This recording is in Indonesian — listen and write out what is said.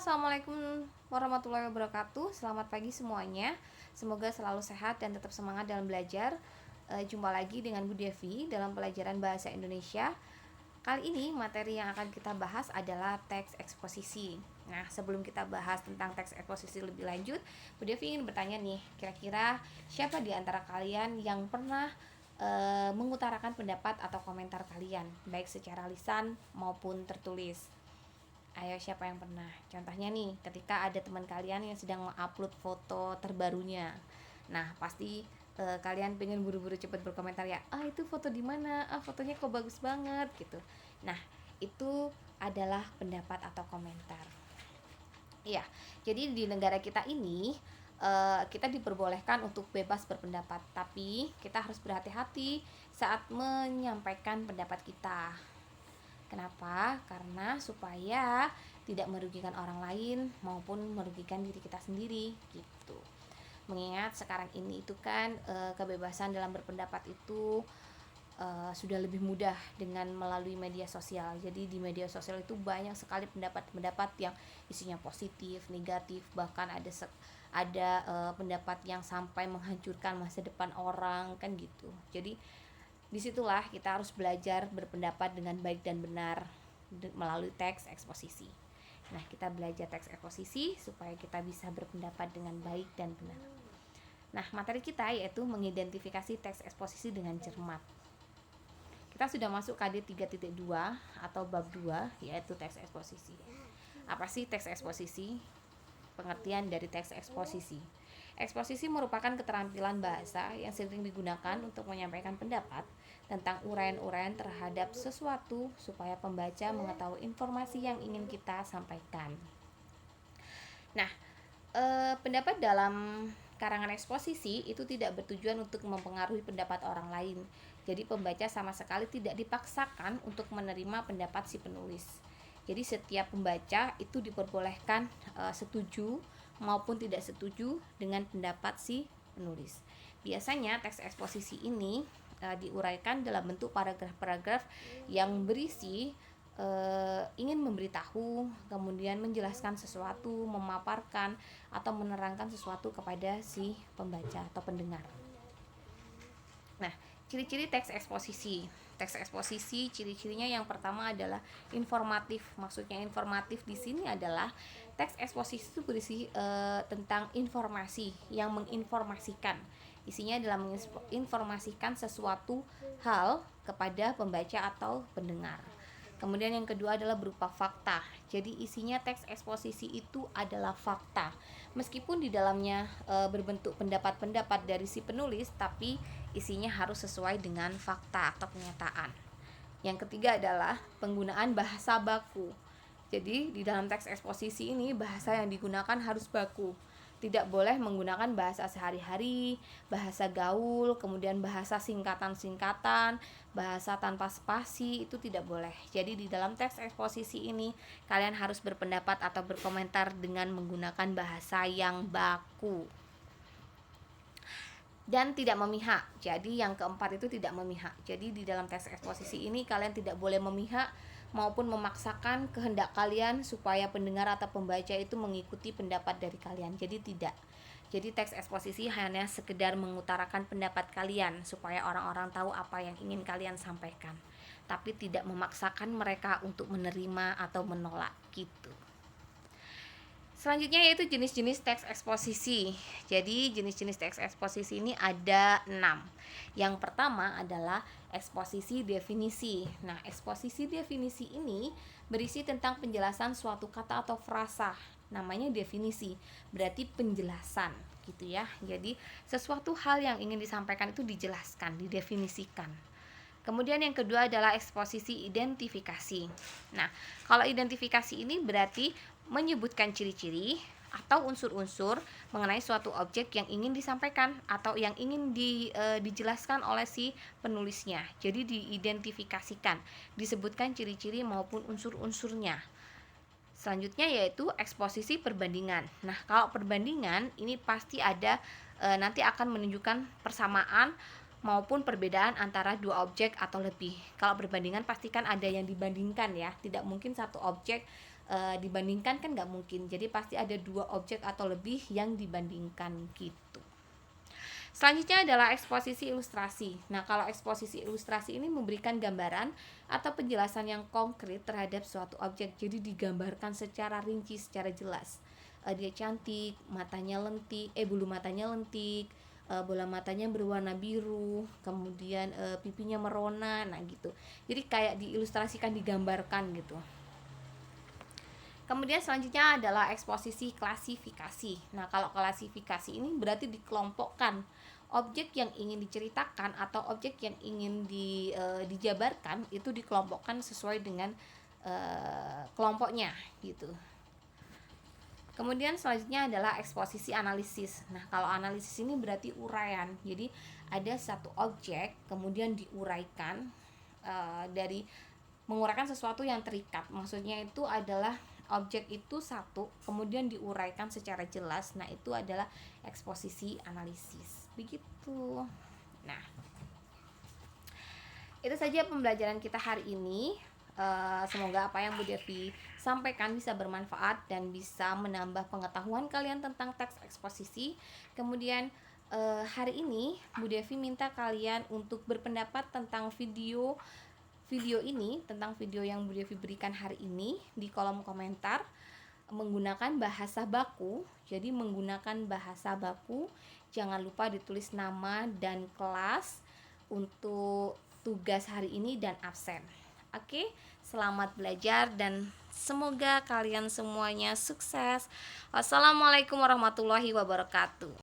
Assalamualaikum warahmatullahi wabarakatuh. Selamat pagi semuanya. Semoga selalu sehat dan tetap semangat dalam belajar. Jumpa lagi dengan Bu Devi dalam pelajaran Bahasa Indonesia. Kali ini materi yang akan kita bahas adalah teks eksposisi. Nah, sebelum kita bahas tentang teks eksposisi lebih lanjut, Bu Devi ingin bertanya nih, kira-kira siapa di antara kalian yang pernah mengutarakan pendapat atau komentar kalian, baik secara lisan maupun tertulis? Ayo, siapa yang pernah? Contohnya nih, ketika ada teman kalian yang sedang mengupload foto terbarunya. Nah, pasti kalian pengen buru-buru cepat berkomentar ya. Ah, itu foto di mana? Ah, fotonya kok bagus banget gitu. Nah, itu adalah pendapat atau komentar. Iya. Jadi di negara kita ini kita diperbolehkan untuk bebas berpendapat, tapi kita harus berhati-hati saat menyampaikan pendapat kita. Kenapa? Karena supaya tidak merugikan orang lain maupun merugikan diri kita sendiri gitu. Mengingat sekarang ini itu kan kebebasan dalam berpendapat itu sudah lebih mudah dengan melalui media sosial. Jadi di media sosial itu banyak sekali pendapat-pendapat yang isinya positif, negatif, bahkan ada pendapat yang sampai menghancurkan masa depan orang kan gitu. Jadi disitulah kita harus belajar berpendapat dengan baik dan benar melalui teks eksposisi. Nah, kita belajar teks eksposisi supaya kita bisa berpendapat dengan baik dan benar. Nah, materi kita yaitu mengidentifikasi teks eksposisi dengan cermat. Kita sudah masuk KD 3.2 atau bab 2, yaitu teks eksposisi. Apa sih teks eksposisi? Pengertian dari teks eksposisi. Eksposisi merupakan keterampilan bahasa yang sering digunakan untuk menyampaikan pendapat tentang uraian-uraian terhadap sesuatu supaya pembaca mengetahui informasi yang ingin kita sampaikan. Nah, pendapat dalam karangan eksposisi itu tidak bertujuan untuk mempengaruhi pendapat orang lain. Jadi pembaca sama sekali tidak dipaksakan untuk menerima pendapat si penulis. Jadi setiap pembaca itu diperbolehkan setuju maupun tidak setuju dengan pendapat si penulis. Biasanya teks eksposisi ini diuraikan dalam bentuk paragraf-paragraf yang berisi ingin memberitahu, kemudian menjelaskan sesuatu, memaparkan atau menerangkan sesuatu kepada si pembaca atau pendengar. Nah, ciri-ciri teks eksposisi. Teks eksposisi ciri-cirinya yang pertama adalah informatif. Maksudnya informatif di sini adalah teks eksposisi itu berisi tentang informasi yang menginformasikan. Isinya adalah menginformasikan sesuatu hal kepada pembaca atau pendengar. Kemudian yang kedua adalah berupa fakta. Jadi isinya teks eksposisi itu adalah fakta. Meskipun di dalamnya berbentuk pendapat-pendapat dari si penulis, tapi isinya harus sesuai dengan fakta atau kenyataan. Yang ketiga adalah penggunaan bahasa baku. Jadi di dalam teks eksposisi ini bahasa yang digunakan harus baku. Tidak boleh menggunakan bahasa sehari-hari, bahasa gaul, kemudian bahasa singkatan-singkatan, bahasa tanpa spasi, itu tidak boleh. Jadi di dalam teks eksposisi ini kalian harus berpendapat atau berkomentar dengan menggunakan bahasa yang baku dan tidak memihak. Jadi yang keempat itu tidak memihak. Jadi di dalam teks eksposisi ini kalian tidak boleh memihak maupun memaksakan kehendak kalian supaya pendengar atau pembaca itu mengikuti pendapat dari kalian. Jadi tidak. Jadi teks eksposisi hanya sekedar mengutarakan pendapat kalian supaya orang-orang tahu apa yang ingin kalian sampaikan, tapi tidak memaksakan mereka untuk menerima atau menolak gitu. Selanjutnya yaitu jenis-jenis teks eksposisi. Jadi jenis-jenis teks eksposisi ini ada 6. Yang pertama adalah eksposisi definisi. Nah, eksposisi definisi ini berisi tentang penjelasan suatu kata atau frasa. Namanya definisi, berarti penjelasan gitu ya. Jadi sesuatu hal yang ingin disampaikan itu dijelaskan, didefinisikan. Kemudian yang kedua adalah eksposisi identifikasi. Nah, kalau identifikasi ini berarti menyebutkan ciri-ciri atau unsur-unsur mengenai suatu objek yang ingin disampaikan atau yang ingin dijelaskan oleh si penulisnya. Jadi diidentifikasikan, disebutkan ciri-ciri maupun unsur-unsurnya. Selanjutnya yaitu eksposisi perbandingan. Nah, kalau perbandingan ini pasti ada nanti akan menunjukkan persamaan maupun perbedaan antara dua objek atau lebih. Kalau perbandingan pastikan ada yang dibandingkan ya. Tidak mungkin satu objek dibandingkan kan nggak mungkin, jadi pasti ada 2 objek atau lebih yang dibandingkan gitu. Selanjutnya adalah eksposisi ilustrasi. Nah, kalau eksposisi ilustrasi ini memberikan gambaran atau penjelasan yang konkret terhadap suatu objek, jadi digambarkan secara rinci, secara jelas. Dia cantik, matanya lentik, bulu matanya lentik, bola matanya berwarna biru, kemudian pipinya merona, nah gitu. Jadi kayak diilustrasikan, digambarkan gitu. Kemudian selanjutnya adalah eksposisi klasifikasi. Nah, kalau klasifikasi ini berarti dikelompokkan objek yang ingin diceritakan atau objek yang ingin dijabarkan itu dikelompokkan sesuai dengan kelompoknya gitu. Kemudian selanjutnya adalah eksposisi analisis. Nah, kalau analisis ini berarti uraian. Jadi ada satu objek kemudian diuraikan dari menguraikan sesuatu yang terikat. Maksudnya itu adalah objek itu satu kemudian diuraikan secara jelas. Nah, itu adalah eksposisi analisis. Begitu. Nah, itu saja pembelajaran kita hari ini. Semoga apa yang Bu Devi sampaikan bisa bermanfaat dan bisa menambah pengetahuan kalian tentang teks eksposisi. Kemudian hari ini Bu Devi minta kalian untuk berpendapat tentang video ini, tentang video yang Bu Devi berikan hari ini di kolom komentar menggunakan bahasa baku. Jadi menggunakan bahasa baku, jangan lupa ditulis nama dan kelas untuk tugas hari ini dan absen. Oke, selamat belajar dan semoga kalian semuanya sukses. Wassalamualaikum warahmatullahi wabarakatuh.